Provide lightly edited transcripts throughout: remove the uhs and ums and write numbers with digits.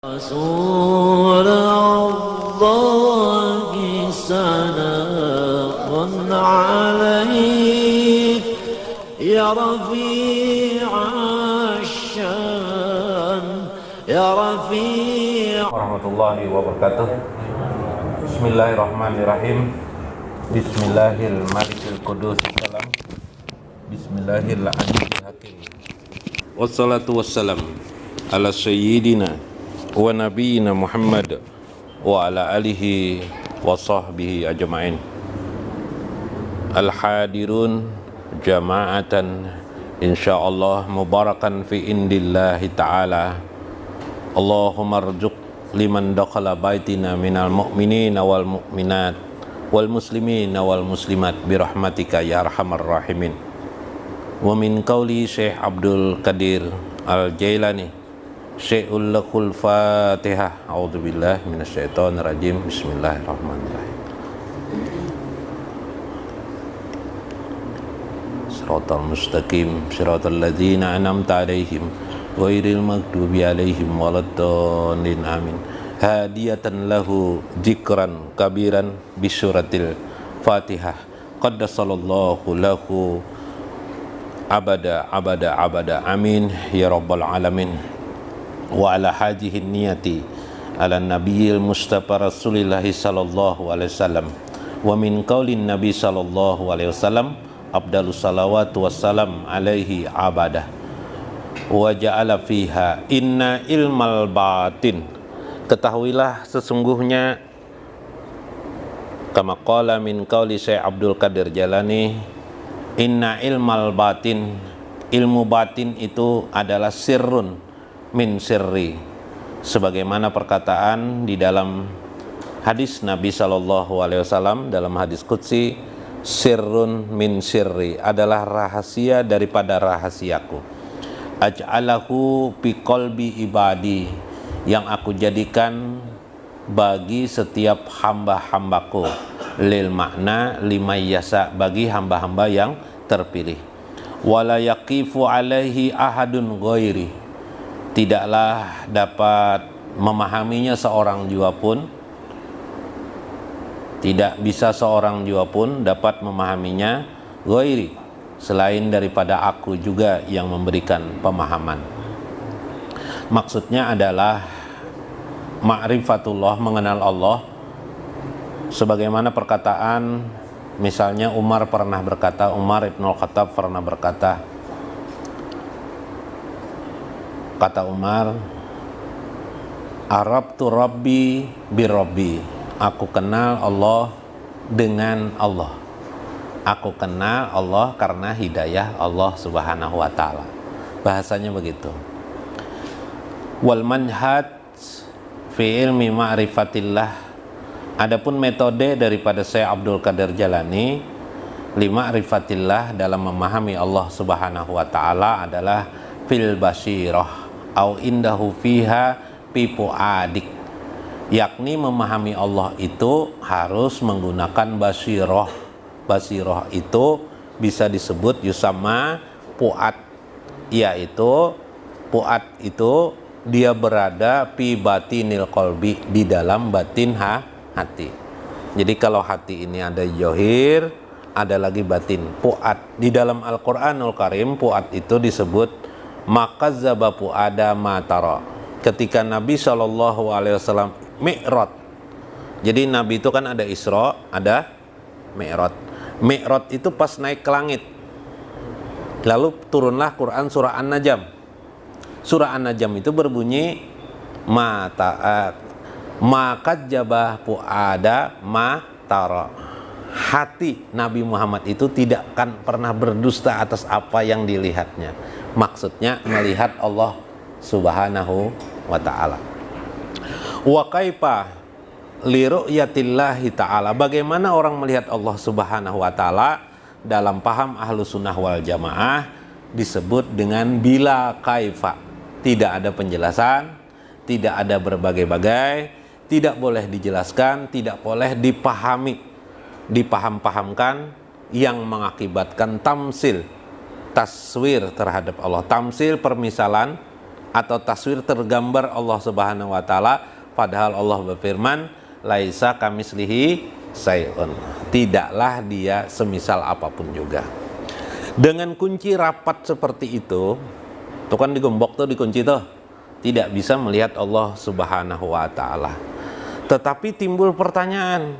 رسول الله سلام عليك يا رفيع الشان يا رفيع warahmatullahi wabarakatuh. Bismillahirrahmanirrahim. Bismillahirrahmanirrahim. Qudus salam. Bismillahirrahmanirrahim. Hakim. Wassalatu wassalam ala sayyidina wa nabiyina Muhammad wa ala alihi wa sahbihi ajma'in. Al-hadirun jama'atan insyaallah mubarakan fi indillahi ta'ala. Allahumma rzuq liman dakhala baitina minal mu'minina wal mu'minat wal muslimina wal muslimat birahmatika ya arhamar rahimin. Wa min qauli Syekh Abdul Qadir Al-Jailani Syekhul lakul Fatihah. A'udzubillahi minasyaitonir rajim. Bismillahirrahmanirrahim. Shiratal mustaqim shiratal ladzina an'amta 'alaihim ghairil maghdubi 'alaihim waladdallin amin. Hadiyatan lahu dzikran kabiran bi suratil Fatihah. Qaddasallahu lahu abada amin ya rabbal alamin. Wa ala hajihin niyati ala nabiyil mustafa rasulillahi sallallahu alaihi wasallam. Wa min qaulin nabi sallallahu alaihi wasallam afdalus salawatu wassalam alaihi abada wa ja'ala fiha inna ilmal batin. Ketahuilah sesungguhnya kama qala min qauli Syekh Abdul Qadir Jalani, inna ilmal batin, ilmu batin itu adalah sirrun min sirri, sebagaimana perkataan di dalam hadis Nabi sallallahu alaihi wasallam dalam hadis qudsi, sirrun min sirri adalah rahasia daripada rahasiaku. Aj'alahu fi qalbi ibadi, yang aku jadikan bagi setiap hamba-hambaku, lil makna limayyasa, bagi hamba-hamba yang terpilih. Wala yaqifu alaihi ahadun ghairi, tidaklah dapat memahaminya seorang jua pun, tidak bisa seorang jua pun dapat memahaminya ghairi, selain daripada aku juga yang memberikan pemahaman. Maksudnya adalah ma'rifatullah, mengenal Allah, sebagaimana perkataan misalnya Umar pernah berkata, Umar Ibnul Khattab pernah berkata, kata Umar, Arabtu Rabbi bi Rabbi, aku kenal Allah dengan Allah. Aku kenal Allah karena hidayah Allah subhanahu wa ta'ala. Bahasanya begitu. Wal manhaj fi ilmi ma'rifatillah, adapun metode daripada Syekh Abdul Qadir Jalani li ma'rifatillah, dalam memahami Allah subhanahu wa ta'ala, adalah fil basirah au indahu fiha pipu adik, yakni memahami Allah itu harus menggunakan basirah. Basirah itu bisa disebut yusama puat, yaitu puat itu dia berada pi batinil qalbi, di dalam batin hati. Jadi kalau hati ini ada zohir, ada lagi batin, puat. Di dalam Al-Qur'anul Karim puat itu disebut makazzaba pu'ada matara, ketika Nabi SAW mi'raj. Jadi Nabi itu kan ada Isra, ada mi'raj. Mi'raj itu pas naik ke langit, lalu turunlah Quran surah An-Najm. Surah An-Najm itu berbunyi makazzaba pu'ada matara, hati Nabi Muhammad itu tidak akan pernah berdusta atas apa yang dilihatnya. Maksudnya melihat Allah subhanahu wa ta'ala. Wa kaifa li ru'yatillahi ta'ala, bagaimana orang melihat Allah subhanahu wa ta'ala dalam paham ahlu sunnah wal jamaah disebut dengan bila kaifa. Tidak ada penjelasan, tidak ada berbagai-bagai, tidak boleh dijelaskan, tidak boleh dipahami, dipaham-pahamkan, yang mengakibatkan tamsil, taswir terhadap Allah. Tamsil permisalan atau taswir tergambar Allah Subhanahu wa taala, padahal Allah berfirman, laisa kamislihi syai'un. Tidaklah dia semisal apapun juga. Dengan kunci rapat seperti itu kan digembok tuh, dikunci tuh, tidak bisa melihat Allah Subhanahu wa taala. Tetapi timbul pertanyaan.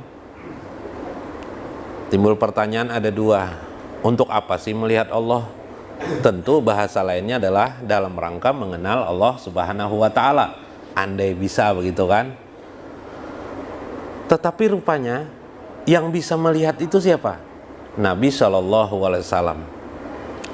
Ada dua. Untuk apa sih melihat Allah? Tentu bahasa lainnya adalah dalam rangka mengenal Allah Subhanahu wa taala. Andai bisa begitu kan? Tetapi rupanya yang bisa melihat itu siapa? Nabi Shallallahu alaihi wasallam.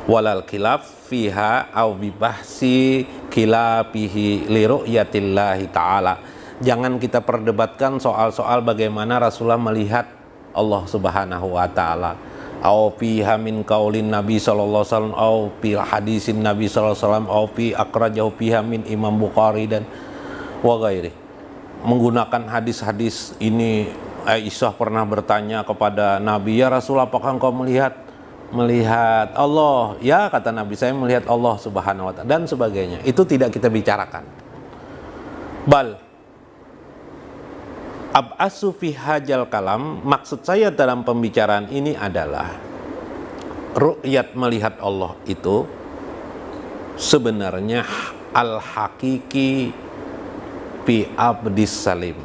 Walal khilaf fiha au bibahsi khilafihi li ru'yatillahi ta'ala. Jangan kita perdebatkan soal-soal bagaimana Rasulullah melihat Allah Subhanahu wa taala. Au fiha min qaulin Nabi sallallahu alaihi wasallam au fi hadisin Nabi sallallahu alaihi wasallam au fi akhrajahu fiha min Imam Bukhari dan wa ghairi. Menggunakan hadis-hadis ini, Aisyah pernah bertanya kepada Nabi, "Ya Rasul, apakah engkau melihat Allah?" "Ya," kata Nabi, "saya melihat Allah Subhanahu wa taala," dan sebagainya. Itu tidak kita bicarakan. Bal ab'asu fi hajal kalam, maksud saya dalam pembicaraan ini adalah ru'yat, melihat Allah itu sebenarnya al-hakiki fi abdis salim.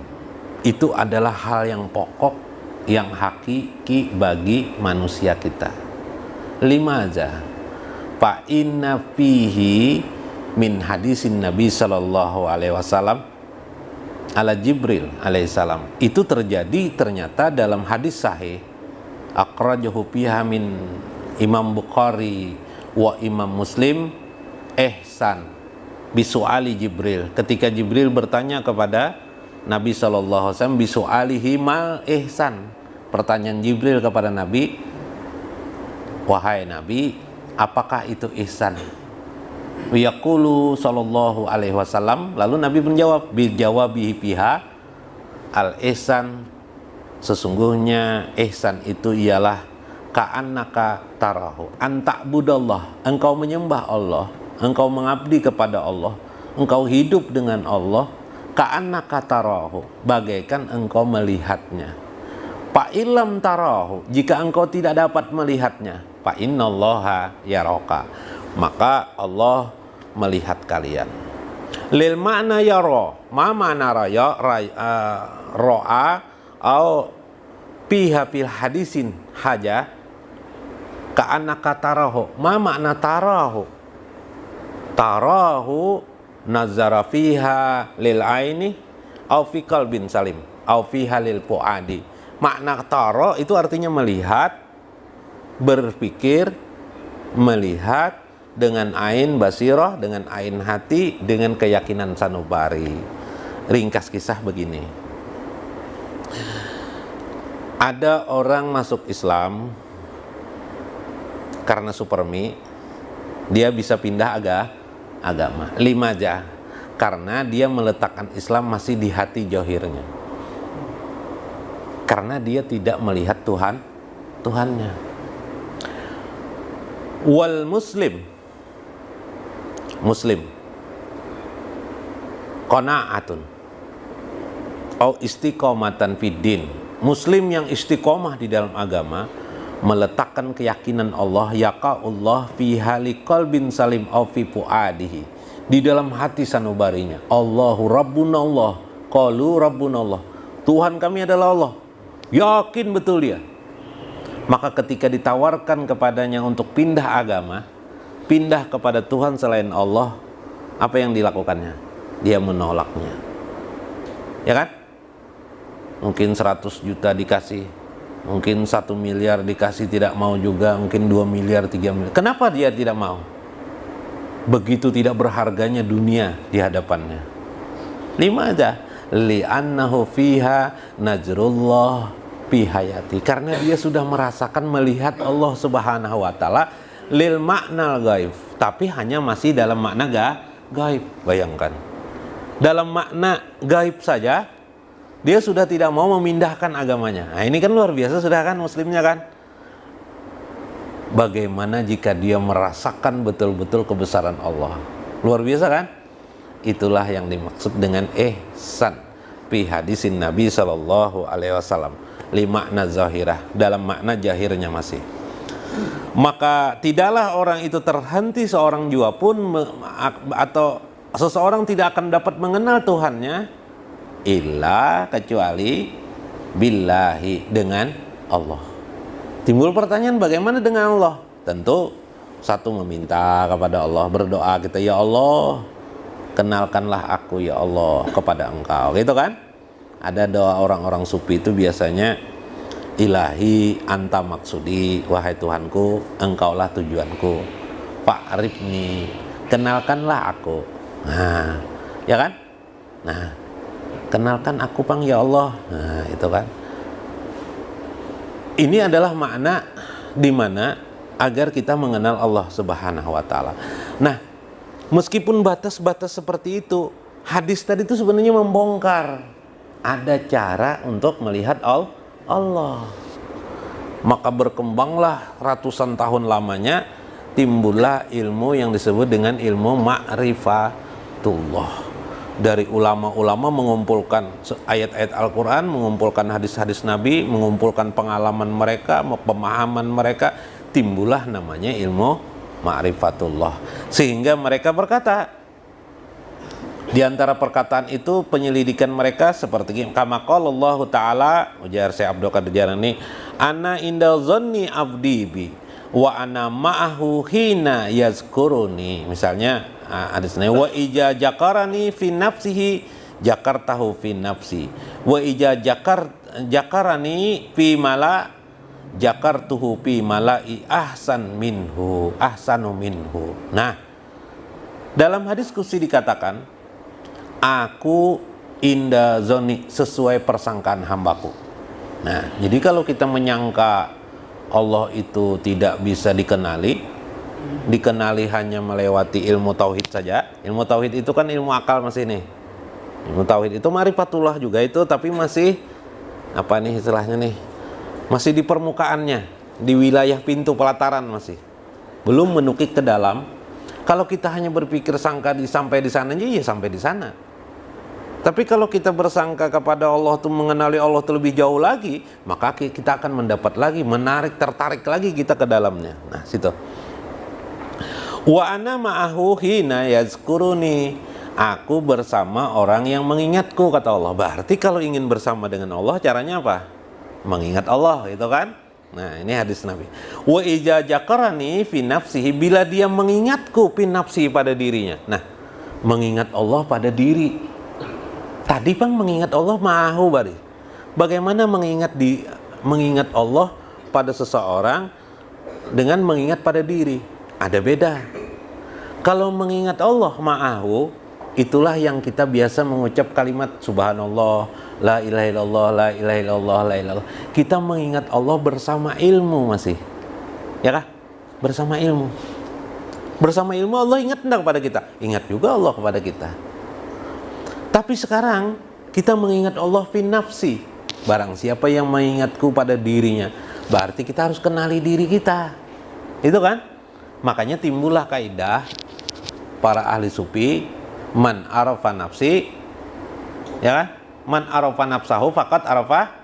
Itu adalah hal yang pokok, yang hakiki bagi manusia kita. 5 aja. Fa inna fihi min hadisin Nabi sallallahu alaihi wasallam ala Jibril alaihissalam. Itu terjadi ternyata dalam hadis sahih akhrajahu fiha min Imam Bukhari wa Imam Muslim, ihsan bisu'ali Jibril. Ketika Jibril bertanya kepada Nabi sallallahu alaihi wasallam, bisu'alihi mal ihsan. Pertanyaan Jibril kepada Nabi, wahai Nabi, apakah itu ihsan? Yaqulu sallallahu alaihi wasallam, lalu Nabi menjawab, bijawabihi fiha al ihsan, sesungguhnya ihsan itu ialah ka'annaka tarahu, anta'budallah, engkau menyembah Allah, engkau mengabdi kepada Allah, engkau hidup dengan Allah, ka'annaka tarahu, bagaikan engkau melihatnya. Fa illam tarahu, jika engkau tidak dapat melihatnya, fa innallaha yaraka, maka Allah melihat kalian. Lil makna yara, ma makna raya ro'a au piha fil hadisin haja ka'annaka tarahu, ma makna tarahu? Tarahu nazara fiha lil aini au fi qalbin salim au fiha lil fuadi. Makna tara itu artinya melihat, berpikir, melihat dengan ain basirah, dengan ain hati, dengan keyakinan sanubari. Ringkas kisah begini. Ada orang masuk Islam karena supermi, dia bisa pindah agama. 5 aja. Karena dia meletakkan Islam masih di hati johirnya. Karena dia tidak melihat Tuhannya. Wal muslim qanaatun au istiqomatan fid din. Muslim yang istiqomah di dalam agama, meletakkan keyakinan Allah, yaqa'ullah fi hali qalbin salim au fi fuadihi, di dalam hati sanubarinya. Allahu rabbuna Allah, qalu rabbuna Allah, Tuhan kami adalah Allah. Yakin betul dia. Maka ketika ditawarkan kepadanya untuk pindah agama, pindah kepada Tuhan selain Allah, apa yang dilakukannya? Dia menolaknya. Ya kan? Mungkin 100 juta dikasih, mungkin 1 miliar dikasih, tidak mau juga, mungkin 2 miliar, 3 miliar. Kenapa dia tidak mau? Begitu tidak berharganya dunia di hadapannya. 5 aja. Li'annahu fiha najrullah fi hayati. Karena dia sudah merasakan melihat Allah Subhanahu wa taala lil makna gaib, tapi hanya masih dalam makna gaib. Bayangkan, dalam makna gaib saja dia sudah tidak mau memindahkan agamanya. Nah, ini kan luar biasa sudah kan muslimnya kan. Bagaimana jika dia merasakan betul-betul kebesaran Allah? Luar biasa kan? itulah yang dimaksud dengan ihsan fi hadisin Nabi sallallahu alaihi wasallam. Li makna zahirah, dalam makna jahirnya masih. Maka tidaklah orang itu terhenti seorang jua pun atau seseorang tidak akan dapat mengenal Tuhannya illa kecuali billahi, dengan Allah. Timbul pertanyaan, bagaimana dengan Allah? Tentu satu, meminta kepada Allah, berdoa kita, ya Allah, kenalkanlah aku ya Allah kepada Engkau, gitu kan? Ada doa orang-orang sufi itu biasanya, ilahi anta maksudi, wahai Tuhanku, engkaulah tujuanku, fa'rifni, kenalkanlah aku. Nah, ya kan? Nah, kenalkan aku pang ya Allah. Nah, itu kan. Ini adalah makna di mana agar kita mengenal Allah Subhanahu wa taala. Nah, meskipun batas-batas seperti itu, hadis tadi itu sebenarnya membongkar ada cara untuk melihat Allah. Maka berkembanglah ratusan tahun lamanya, timbullah ilmu yang disebut dengan ilmu ma'rifatullah. Dari ulama-ulama mengumpulkan ayat-ayat Al-Quran, mengumpulkan hadis-hadis Nabi, mengumpulkan pengalaman mereka, pemahaman mereka, timbullah namanya ilmu ma'rifatullah. Sehingga mereka berkata, di antara perkataan itu penyelidikan mereka seperti kama qala Allah Ta'ala, ujar Syekh Abdul Qadir Jailani, ana inda dhanni abdi bi wa ana ma'ahu hina yazkuruni. Misalnya hadisnya, wa ija jakarani fi nafsihi jakartahu fi nafsi wa ija jakarani fi mala jakartuhu fi malai ahsanu minhu. Nah, dalam hadis qudsi dikatakan, aku inda zoni, sesuai persangkaan hambaku. Nah, jadi kalau kita menyangka Allah itu tidak bisa dikenali hanya melewati ilmu tauhid saja. Ilmu tauhid itu kan ilmu akal masih nih. Ilmu tauhid itu ma'rifatullah juga itu, tapi masih apa nih istilahnya nih? Masih di permukaannya, di wilayah pintu pelataran masih. Belum menukik ke dalam. Kalau kita hanya berpikir sangka sampai di sana aja, ya sampai di sana. Tapi kalau kita bersangka kepada Allah, tuh mengenali Allah terlebih jauh lagi, maka kita akan mendapat lagi, tertarik lagi kita ke dalamnya. Nah, situ. Wa ana ma'ahu hina yazkuruni, aku bersama orang yang mengingatku, kata Allah. Berarti kalau ingin bersama dengan Allah, caranya apa? Mengingat Allah, itu kan? Nah, ini hadis Nabi. Wa ija jakarani fi nafsihi, bila dia mengingatku fi nafsi, pada dirinya. Nah, mengingat Allah pada diri. Tadi bang mengingat Allah ma'ahu bari. Bagaimana mengingat Allah pada seseorang dengan mengingat pada diri? Ada beda. Kalau mengingat Allah ma'ahu, itulah yang kita biasa mengucap kalimat subhanallah, la ilaha illallah, la ilaha illallah, la ilaha illallah. Kita mengingat Allah bersama ilmu masih. Ya kah? Bersama ilmu. Bersama ilmu Allah ingat enggak kepada kita? Ingat juga Allah kepada kita. Tapi sekarang kita mengingat Allah fi nafsi. Barang siapa yang mengingatku pada dirinya, berarti kita harus kenali diri kita. Itu kan? Makanya timbullah kaidah para ahli sufi, man arafa nafsi, ya kan? Man arafa nafsahu faqad arafa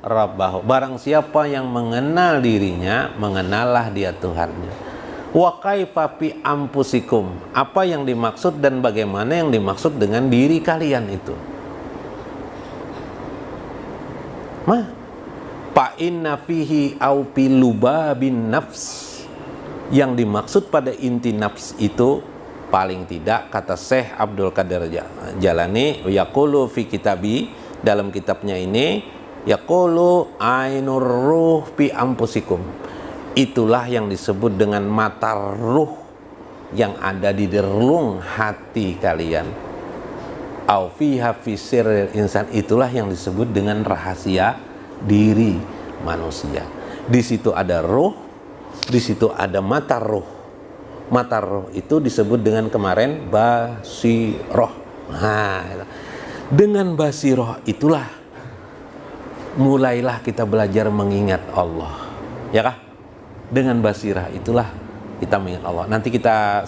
rabbahu. Barang siapa yang mengenal dirinya, mengenallah dia Tuhannya. Wa kaifa fi anfusikum, apa yang dimaksud dan bagaimana yang dimaksud dengan diri kalian itu. Fa inna fihi au fi lubabin nafs, yang dimaksud pada inti nafs itu paling tidak, kata Syekh Abdul Qadir Jailani, yaqulu fi kitabi, dalam kitabnya ini, yaqulu ainur ruh fi anfusikum, itulah yang disebut dengan mata ruh yang ada di relung hati kalian. Au fiha fi sirril insan, itulah yang disebut dengan rahasia diri manusia. Di situ ada ruh, di situ ada mata ruh. Mata ruh itu disebut dengan kemarin basiroh. Nah, dengan basiroh itulah mulailah kita belajar mengingat Allah. Ya kah? Dengan basirah itulah kita mengingat Allah. Nanti kita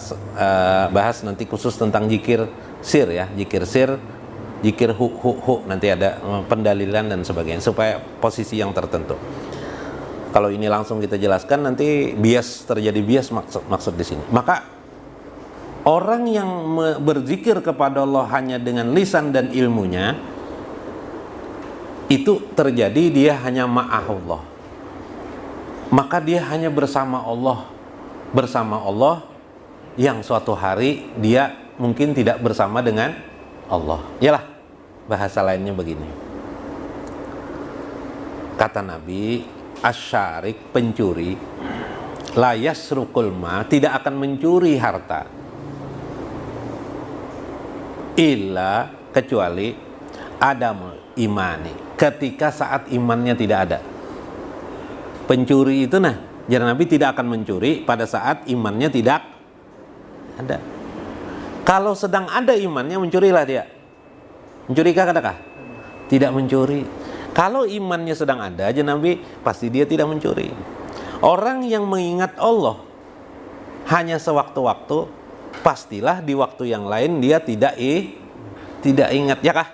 bahas nanti khusus tentang zikir sir ya, zikir sir, zikir hu, nanti ada pendalilan dan sebagainya supaya posisi yang tertentu. Kalau ini langsung kita jelaskan nanti terjadi bias maksud di sini. Maka orang yang berzikir kepada Allah hanya dengan lisan dan ilmunya, itu terjadi dia hanya ma'ahullah. Maka dia hanya bersama Allah yang suatu hari dia mungkin tidak bersama dengan Allah. Yalah, bahasa lainnya begini. Kata Nabi, asyarik, pencuri, la yasrukul ma, tidak akan mencuri harta, illa, kecuali adamul imani, ketika saat imannya tidak ada. Pencuri itu jadi Nabi tidak akan mencuri pada saat imannya tidak ada. Kalau sedang ada imannya, mencurilah dia. Mencurikah katakah? Tidak mencuri. Kalau imannya sedang ada aja Nabi, pasti dia tidak mencuri. Orang yang mengingat Allah hanya sewaktu-waktu, pastilah di waktu yang lain dia tidak ingat, ya kah?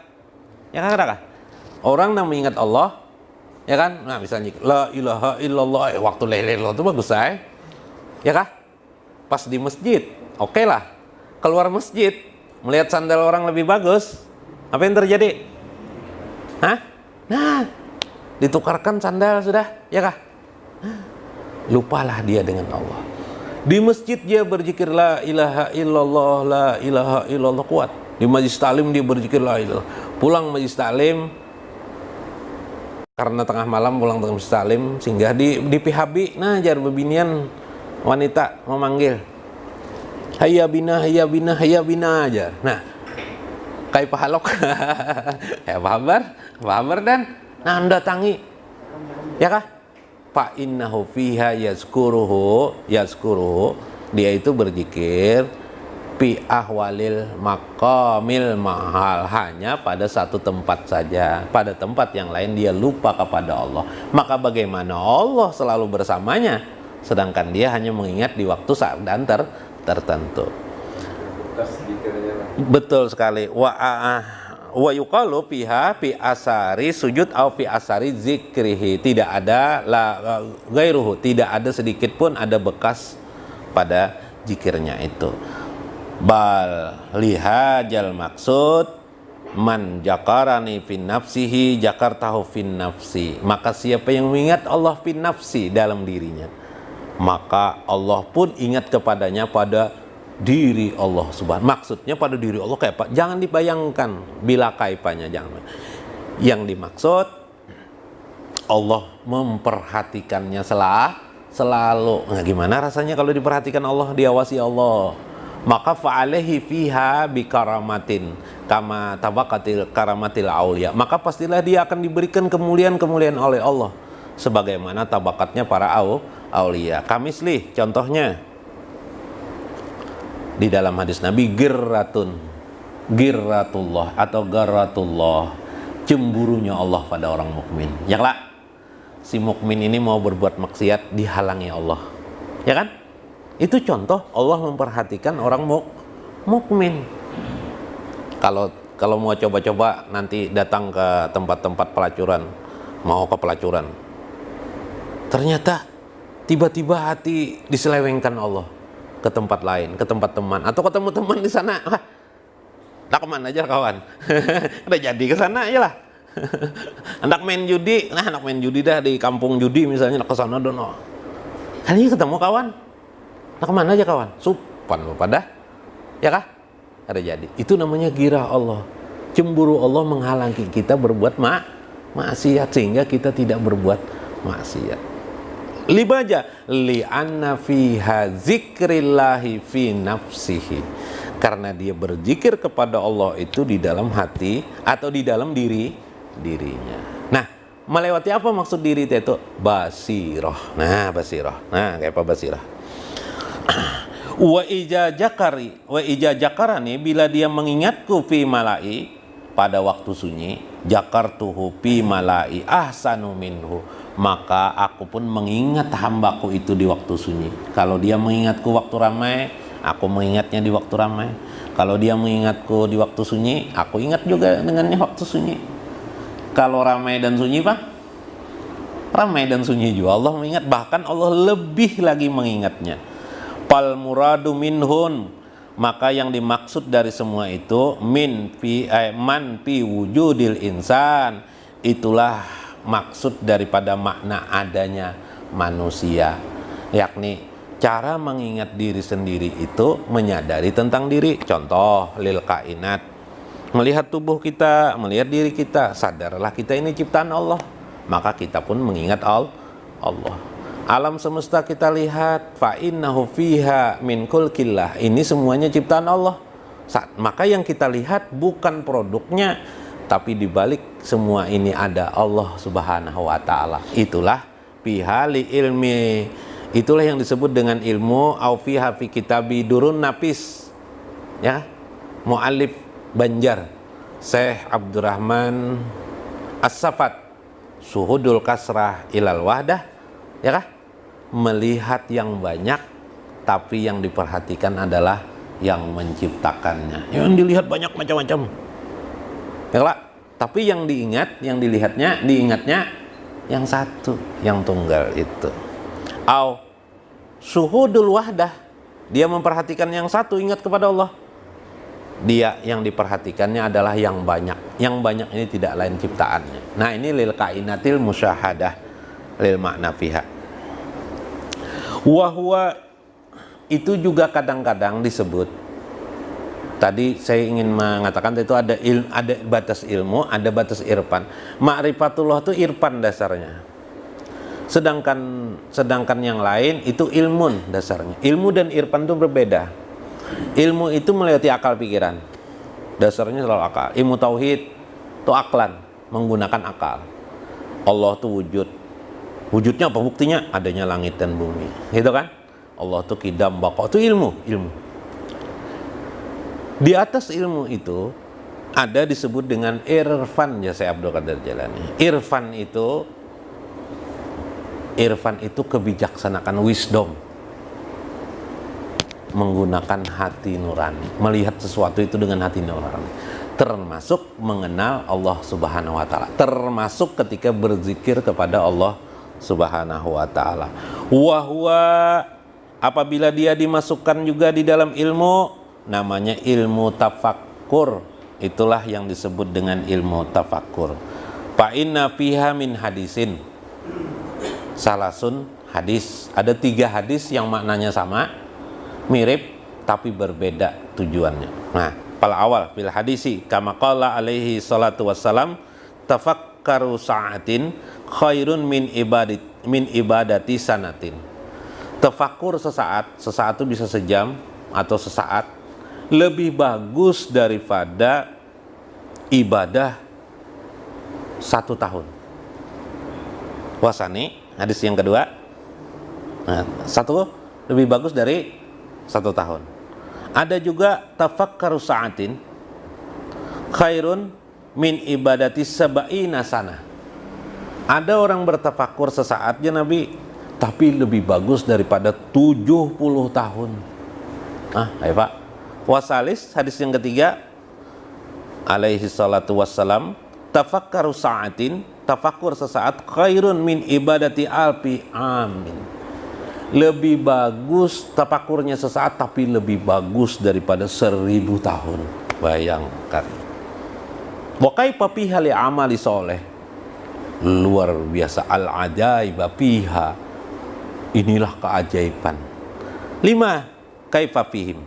Ya kah? Orang yang mengingat Allah, ya kan? Nah, misalnya la ilaha illallah, waktu la ilaha illallah itu bagus saya. Ya kah? Pas di masjid, oke lah. Keluar masjid, melihat sandal orang lebih bagus, apa yang terjadi? Hah? Nah, ditukarkan sandal sudah, ya kah? Lupalah dia dengan Allah. Di masjid dia berzikir la ilaha illallah, la ilaha illallah, kuat. Di majlis taklim dia berzikir la ilaha. Pulang majlis taklim, karena tengah malam pulang tengah majlis taklim, singgah di PHB, jar bebinian wanita memanggil. Hayya bina, hayya bina, hayya bina aja. Nah, kayak pahalok. Ya, Fahabar dan anda tangi, ya kah? Fa innahu fiha yazkuruhu, dia itu berzikir fi ahwalil maqamil mahal, hanya pada satu tempat saja. Pada tempat yang lain dia lupa kepada Allah. Maka bagaimana Allah selalu bersamanya, sedangkan dia hanya mengingat di waktu saat dan tertentu. Betul sekali. Wa yuqalu fiha fi asari sujud au fi asari zikrihi, tidak ada gairuhu, tidak ada sedikit pun ada bekas pada zikirnya itu. Bal lihajal maksud man jakarani fin nafsihi jakartahu fin nafsi, maka siapa yang mengingat Allah fin nafsi, dalam dirinya, maka Allah pun ingat kepadanya pada diri Allah subhanahu. Maksudnya pada diri Allah kayak apa? Jangan dibayangkan bila kaifanya, jangan. Yang dimaksud Allah memperhatikannya selalu. Nah, gimana rasanya kalau diperhatikan Allah, diawasi Allah? Maka fa'alaihi fiha bikaramatin kama tabaqatil karamatil aulia, maka pastilah dia akan diberikan kemuliaan-kemuliaan oleh Allah sebagaimana tabakatnya para aulia. Kamisli, contohnya di dalam hadis Nabi, girratullah atau garratullah, cemburunya Allah pada orang mukmin. Ya lah, si mukmin ini mau berbuat maksiat dihalangi Allah, ya kan? Itu contoh Allah memperhatikan orang mukmin. Kalau mau coba-coba nanti datang ke tempat-tempat pelacuran, mau ke pelacuran, ternyata tiba-tiba hati diselewengkan Allah ke tempat lain, ke tempat teman, atau ketemu teman di sana. Wah, nak kemana aja kawan? Udah jadi ke sana aja lah. Anak main judi, anak main judi dah di kampung judi misalnya, nak ke sana dono. Kali ini ketemu kawan, nak kemana aja kawan? Supan pada, ya kah? Ada jadi. Itu namanya girah Allah. Cemburu Allah menghalangi kita berbuat maksiat sehingga kita tidak berbuat maksiat. Libaja li'anna fiha zikrillahi fi nafsihi, karena dia berzikir kepada Allah itu di dalam hati atau di dalam dirinya. Nah, melewati apa maksud diri itu? Basirah. Nah, basirah. Nah, kayak apa basirah? Wa ija jakarani, bila dia mengingatku fi malai, pada waktu sunyi, jakartuhu fi malai ahsanu minhu, maka aku pun mengingat hambaku itu di waktu sunyi. Kalau dia mengingatku waktu ramai, aku mengingatnya di waktu ramai. Kalau dia mengingatku di waktu sunyi, aku ingat juga dengannya waktu sunyi. Kalau ramai dan sunyi, Pak, ramai dan sunyi juga Allah mengingat, bahkan Allah lebih lagi mengingatnya. Pal muradu minhun, maka yang dimaksud dari semua itu man fi wujudil insan, itulah maksud daripada makna adanya manusia, yakni cara mengingat diri sendiri itu menyadari tentang diri. Contoh lil kainat, melihat tubuh kita, melihat diri kita, sadarlah kita ini ciptaan Allah, maka kita pun mengingat Allah. Alam semesta kita lihat, fa innahu fiha min kulkillah, ini semuanya ciptaan Allah. Maka yang kita lihat bukan produknya, tapi dibalik semua ini ada Allah Subhanahu wa ta'ala. Itulah fiha li ilmi, itulah yang disebut dengan ilmu. Au fiha fi kitabi durun napis, ya, muallif Banjar Syekh Abdurrahman As-Safat, suhudul kasrah ilal wahdah, ya kah? Melihat yang banyak, tapi yang diperhatikan adalah yang menciptakannya. Yang dilihat banyak macam-macam, ya lah. Tapi yang diingatnya yang satu, yang tunggal itu. Au suhudul wahdah, dia memperhatikan yang satu, ingat kepada Allah. Dia yang diperhatikannya adalah yang banyak. Yang banyak ini tidak lain ciptaannya. Nah, ini lil kainatil musyahadah lil makna fiha. Wahwa itu juga kadang-kadang disebut. Tadi saya ingin mengatakan itu ada batas ilmu, ada batas irfan. Ma'rifatullah itu irfan dasarnya. Sedangkan yang lain itu ilmun dasarnya. Ilmu dan irfan itu berbeda. Ilmu itu melewati akal pikiran, dasarnya selalu akal. Ilmu tauhid itu aklan, menggunakan akal. Allah itu wujud. Wujudnya apa buktinya? Adanya langit dan bumi, gitu kan? Allah itu qidam baqa, itu ilmu. Di atas ilmu itu ada disebut dengan irfan, ya Syekh Abdul Qadir Jailani. Irfan itu kebijaksanaan, wisdom, menggunakan hati nurani, melihat sesuatu itu dengan hati nurani, termasuk mengenal Allah Subhanahu wa ta'ala, termasuk ketika berzikir kepada Allah Subhanahu wa ta'ala. Wahwa, apabila dia dimasukkan juga di dalam ilmu, namanya ilmu tafakkur, itulah yang disebut dengan ilmu tafakkur. Fa inna fiha min hadisin salasun hadis, ada 3 hadis yang maknanya sama, mirip tapi berbeda tujuannya. Nah, pal awal fil hadisi kama qala alaihi salatu wassalam, tafakkaru sa'atin khairun min ibadati sanatin. Tafakkur sesaat itu bisa sejam atau sesaat, lebih bagus daripada ibadah 1 tahun. Wasani, hadis yang kedua. Nah, 1 lebih bagus dari 1 tahun. Ada juga tafakkaru sa'atin khairun min ibadati sab'ina sana. Ada orang bertafakkur sesaat ya Nabi, tapi lebih bagus daripada 70 tahun. Ayo Pak. Wasalis, hadis yang ketiga, alaihi salatu wassalam, tafakkaru sa'atin, tafakkur sesaat khairun min ibadati alfi amin. Lebih bagus tafakkurnya sesaat, tapi lebih bagus daripada 1000 tahun. Bayangkan. Wa kaifa fiha li amali soleh, luar biasa, al-ajaiba fiha, inilah keajaiban. 5 kaifa fihim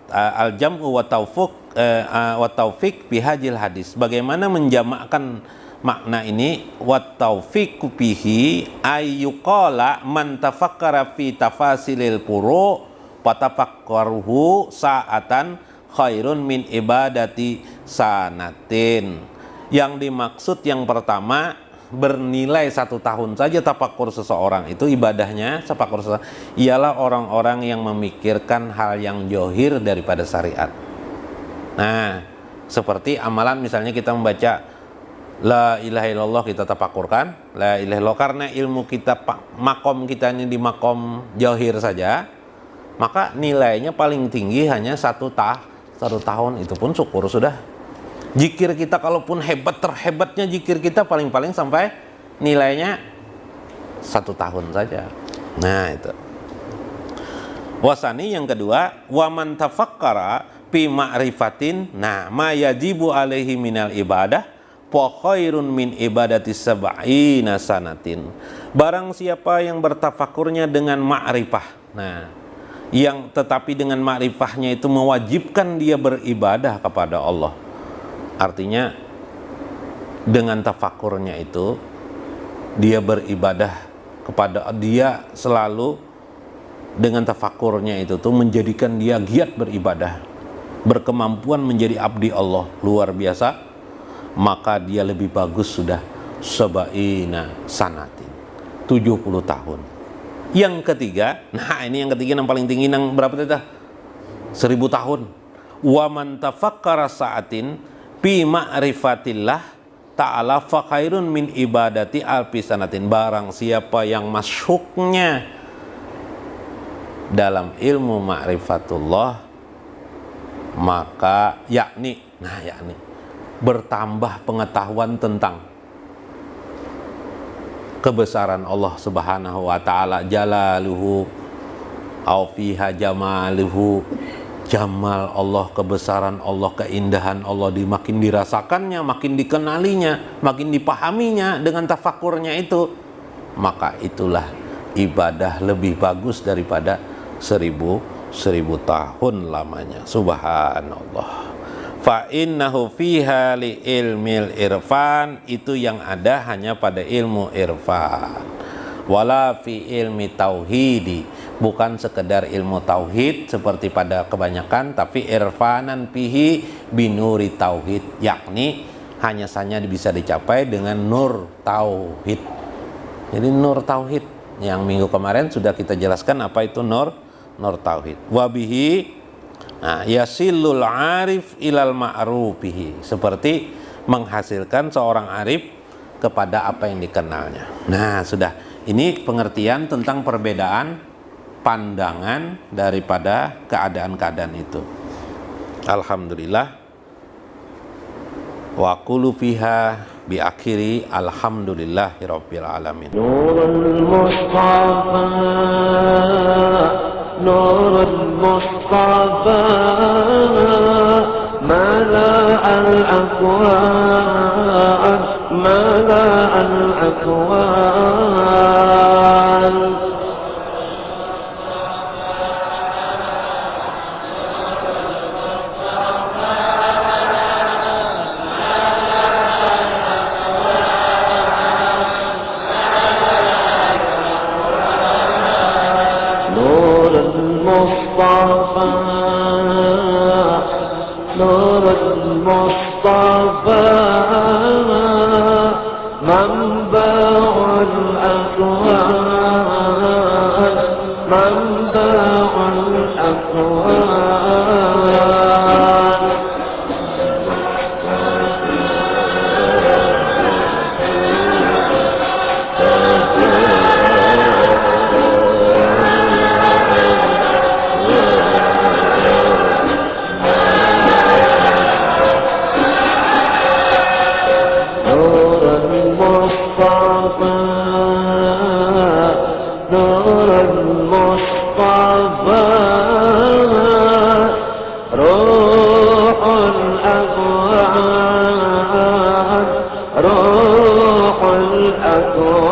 al-jam'u wa taufiq fi hajil hadis, bagaimana menjamakkan makna ini. Wa taufiqu fihi ayyuqala man tafakkara fi tafasilil furu' wa tafakkaruhu sa'atan khairun min ibadati sanatin. Yang dimaksud yang pertama, bernilai 1 tahun saja tafakkur seseorang itu ibadahnya, tafakkur seseorang ialah orang-orang yang memikirkan hal yang johir daripada syariat. Nah, seperti amalan misalnya kita membaca la ilaha illallah, kita tafakkurkan la ilaha illallah, karena ilmu kita, makom kita ini di makom johir saja, maka nilainya paling tinggi hanya satu tahun, itu pun syukur sudah. Zikir kita kalaupun terhebatnya zikir kita paling-paling sampai nilainya 1 tahun saja. Nah itu. Wasani yang kedua, waman tafakkara fi ma'rifatin, nah ma yajibu alaihi minal ibadah fa khairun min ibadati sab'ina sanatin. Barang siapa yang bertafakurnya dengan ma'rifah, nah yang tetapi dengan ma'rifahnya itu mewajibkan dia beribadah kepada Allah. Artinya dengan tafakurnya itu dia beribadah kepada dia, selalu dengan tafakurnya itu tuh menjadikan dia giat beribadah, berkemampuan menjadi abdi Allah luar biasa, maka dia lebih bagus sudah sab'ina sanatin, 70 tahun. Yang ketiga, nah ini yang ketiga yang paling tinggi, yang berapa tadi? 1000 tahun. Wa man tafakkara sa'atin fi ma'rifatillah ta'ala fa khairun min ibadati alfi sanatin. Barang siapa yang masyhuknya dalam ilmu ma'rifatullah, maka yakni bertambah pengetahuan tentang kebesaran Allah Subhanahu wa ta'ala, jalaluhu au fiha jamaluhu, jamal Allah, kebesaran Allah, keindahan Allah makin dirasakannya, makin dikenalinya, makin dipahaminya dengan tafakurnya itu, maka itulah ibadah lebih bagus daripada 1000 tahun lamanya. Subhanallah. Fa innahu fiha li ilmil irfan, itu yang ada hanya pada ilmu irfan. Wala fi ilmi tauhidi, bukan sekedar ilmu tauhid seperti pada kebanyakan, tapi irfanan fihi binuri tauhid, yakni hanya saja bisa dicapai dengan nur tauhid. Jadi nur tauhid yang minggu kemarin sudah kita jelaskan apa itu nur tauhid. Wabihi yasilul arif ilal ma'rufihi, seperti menghasilkan seorang arif kepada apa yang dikenalnya. Nah sudah, ini pengertian tentang perbedaan pandangan daripada keadaan-keadaan itu. Alhamdulillah. Wa qulu fiha bi akhiri alhamdulillahirabbil alamin. Nurul Mustafa, Nurul Mustafa, mala al-akwan, mala al-akwan. نور المصطفى منبع الأكوان، منبع الأكوان. نور المصطفى روح الأكوان، روح الأكوان.